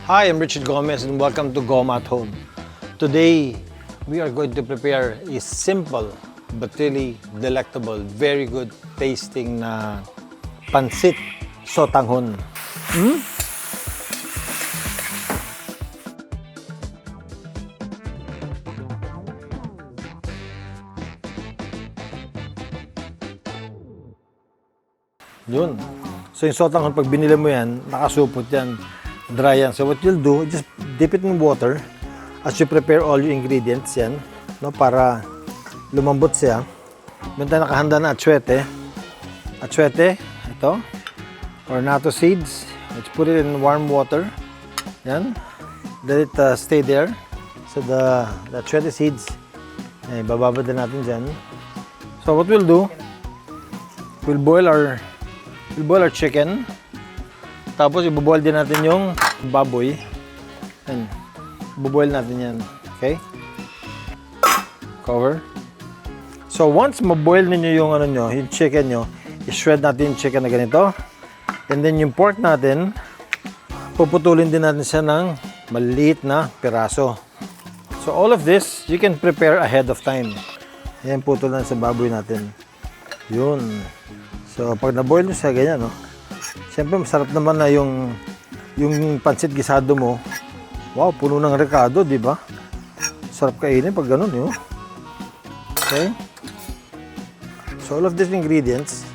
Hi, I'm Richard Gomez and welcome to Goma at Home. Today, we are going to prepare a simple but really delectable, very good tasting na pansit sotanghon. Yun. So yung sotanghon, pag binili mo yan, nakasupot yan, dry yan. So what you'll do, just dip it in water as you prepare all your ingredients yan, no, para lumambot siya. Meron tayo nakahanda na atsuete. Atsuete, ito. Or natto seeds. Let's put it in warm water. Yan. Let it stay there. So the atsuete seeds, bababad din natin dyan. So what we'll do, we'll boil our chicken. Tapos iboboil din natin yung baboy. Yan. Iboboil natin yan. Okay? Cover. So once maboil niyo yung yung chicken nyo, i-shred natin yung chicken na ganito. And then yung pork natin, puputulin din natin siya ng maliit na piraso. So all of this, you can prepare ahead of time. Yan, putol na sa baboy natin. Yun. So pag na-boil nyo siya ganyan, no? Siyempre masarap naman na yung pansit gisado mo. Wow, puno ng rekado, di ba? Sarap kainin pag ganun, yun. Okay? So all of these ingredients,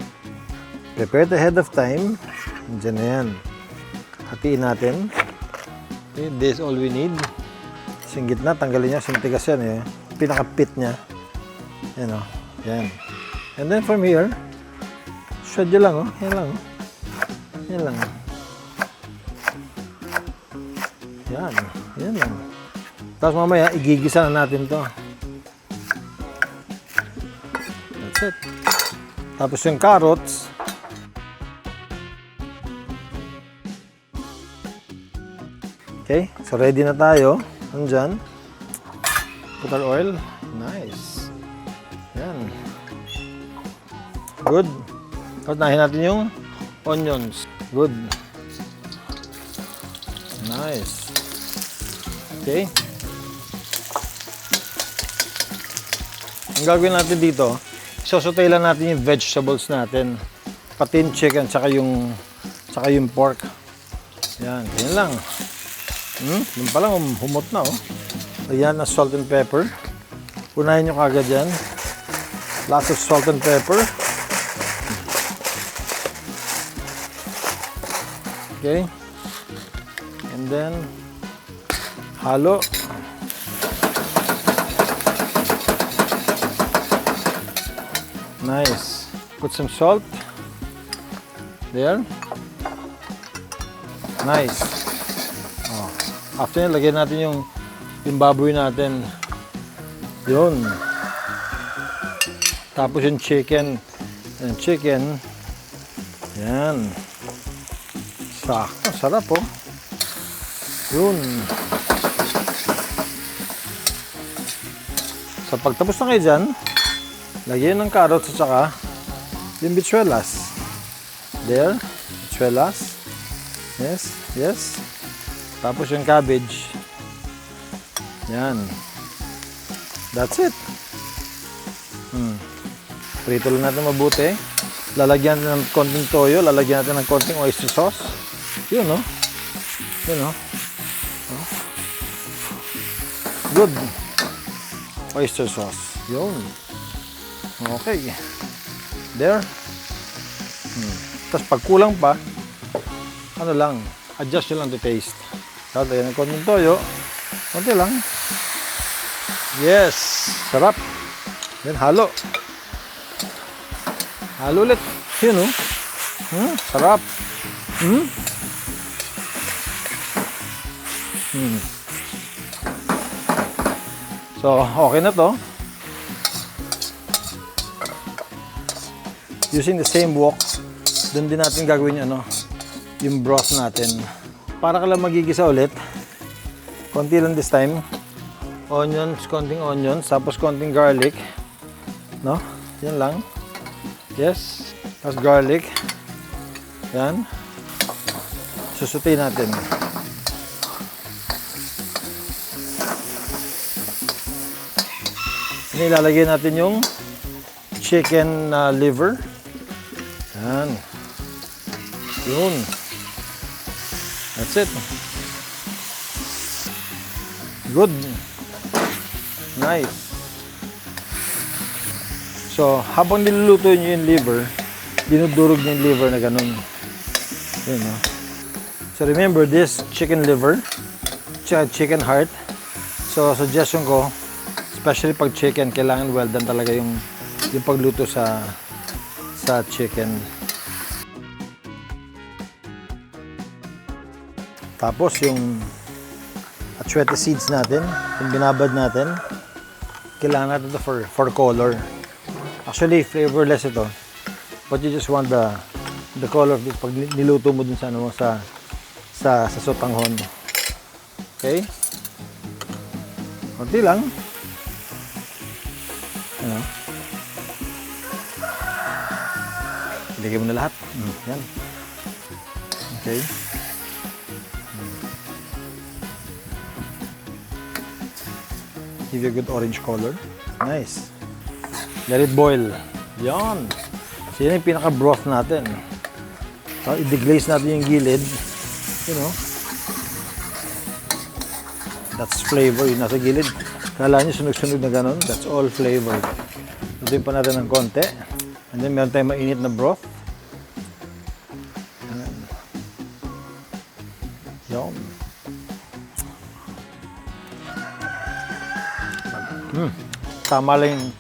prepared ahead of time. Diyan na yan. Hatiin natin. Okay, this is all we need. Sa gitna, tanggalin niya. Sintigas yan, eh. Pinaka-pit niya. Yan, o. Yan. And then from here, shred nyo lang, oh. Yan lang, oh. Yan lang. Yan. Yan lang. Tapos mamaya, igigisa na natin to. That's it. Tapos yung carrots. Okay. So ready na tayo. Andyan. Put our oil. Nice. Yan. Good. Tapos nahin natin yung onions. Good. Nice. Okay. Ang gagawin natin dito, isosotay lang natin yung vegetables natin. Pati yung chicken, tsaka yung pork. Yan. Yan lang. Yun pa lang, humot na, oh. Ayan, na salt and pepper. Unahin nyo kagad yan. Lots of salt and pepper. Okay. And then, halo. Nice. Put some salt. There. Nice. Oh. After yan, lagyan natin yung baboy natin. Yun. Tapos yung chicken. Yung chicken. Yan. Sakto, sarap, oh. Yun. So pagtapos na kayo dyan, lagyan ng carrots at saka yung bichuelas. There. Bichuelas. Yes. Yes. Tapos yung cabbage. Yan. That's it. Prito lang natin mabuti. Lalagyan natin ng konting toyo. Lalagyan natin ng konting oyster sauce. Yun, no? Yun, no? Good. Oyster sauce. Yun. Okay. There. Tapos pag kulang pa, ano lang, adjust nyo lang to taste. Tapos lagyan ng konting toyo. Konti lang. Yes. Sarap. Then halo. Halo ulit. Yun, no? Sarap. So, okay na to. Using the same wok, doon din natin gagawin yung broth natin. Para ka lang magigisa ulit. Konti lang this time. Onions, konting onions, tapos konting garlic. No? Yan lang. Yes. Tapos garlic. Yan. Susutin natin. Nilalagay natin yung chicken liver. Yan. Yun. That's it. Good. Nice. So, habang niluluto nyo yung liver, dinudurog nyo yung liver na ganun. Yun, no? So, remember this chicken liver, chicken heart. So, suggestion ko, especially pag chicken, kailangan well done talaga yung pagluto sa chicken. Tapos, yung achuete seeds natin, yung binabad natin, kailangan natin ito for color. Actually, flavorless ito. But you just want the color pag niluto mo dun sa ano sa sotanghon. Okay? Konti lang. Ano? Ilagay mo na lahat. Yan. Okay. Give you a good orange color. Nice. Let it boil. Yan. So, yan yung pinaka-broth natin. So, i-deglaze natin yung gilid. You know. That's flavor. Yung nasa gilid. Kala nyo sunog-sunog na ganun. That's all flavor. Lutuin pa natin ng konti. And then, meron tayong mainit na broth. Yan. Tama lang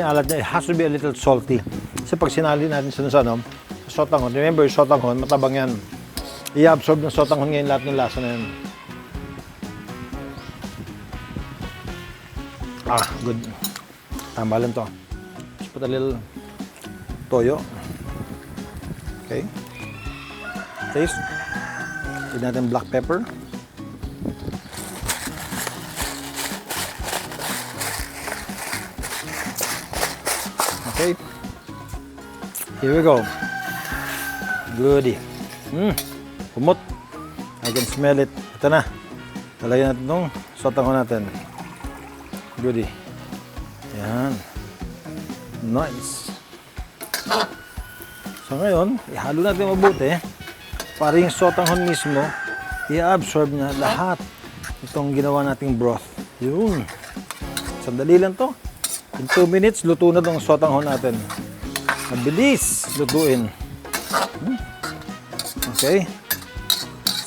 yung alat niya. It has to be a little salty. Kasi pag sinali natin sa sotanghon, remember yung sotanghon, matabang yan. I-absorb ng sotanghon ngayon lahat ng lasa na yan. Good. Tama lang to. Just put a little toyo. Okay. Taste. Pwede natin black pepper. Okay. Here we go. Goody. Kumot. I can smell it. Ito na. Talagyan natin itong sotanghon natin. Goody. Yan. Nice. So ngayon, ihalo natin mabuti para yung sotanghon mismo i-absorb na lahat itong ginawa nating broth. Yun. Sandali lang to. In 2 minutes, luto na itong sotanghon natin. Mabilis lutuin. Okay.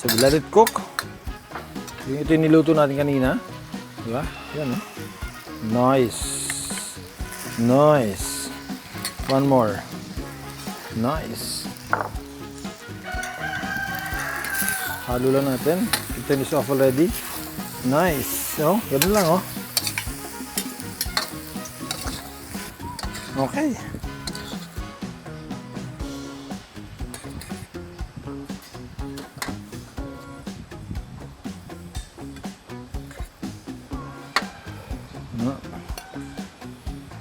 So, let it cook. Ito yung niluto natin kanina. Diba? Yan, eh. Nice. Nice. One more. Nice. Halo lang natin. Ito is off already. Nice. So, ganun lang, oh. Okay.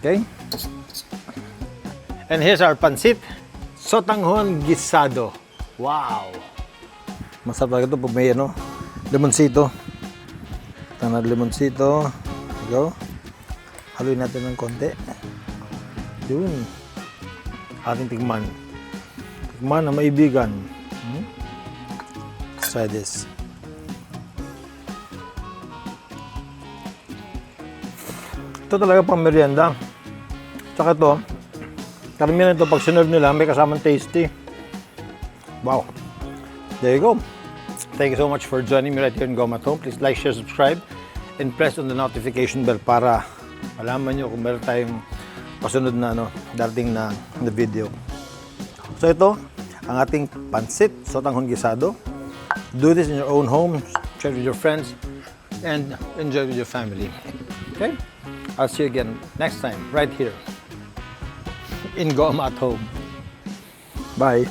Okay. And here's our pancit. Sotanghon gisado. Wow. Masarap talaga ito pag may limonsito. Tanad limonsito. Go. Haluin natin ng konti. Yun. Ating tikman. Tikman na maibigan. Let's try this. Ito talaga pang merienda. Tsaka ito, karamihan ito pag sinerve nila, may kasamang tasty. Wow. There you go. Thank you so much for joining me right here in Gom at Home. Please like, share, subscribe, and press on the notification bell para malaman nyo kung meron tayong pasunod na darating na video. So ito, ang ating pancit, sotanghon gisado. Do this in your own home, share with your friends, and enjoy with your family. Okay? I'll see you again next time, right here in Gom at Home. Bye.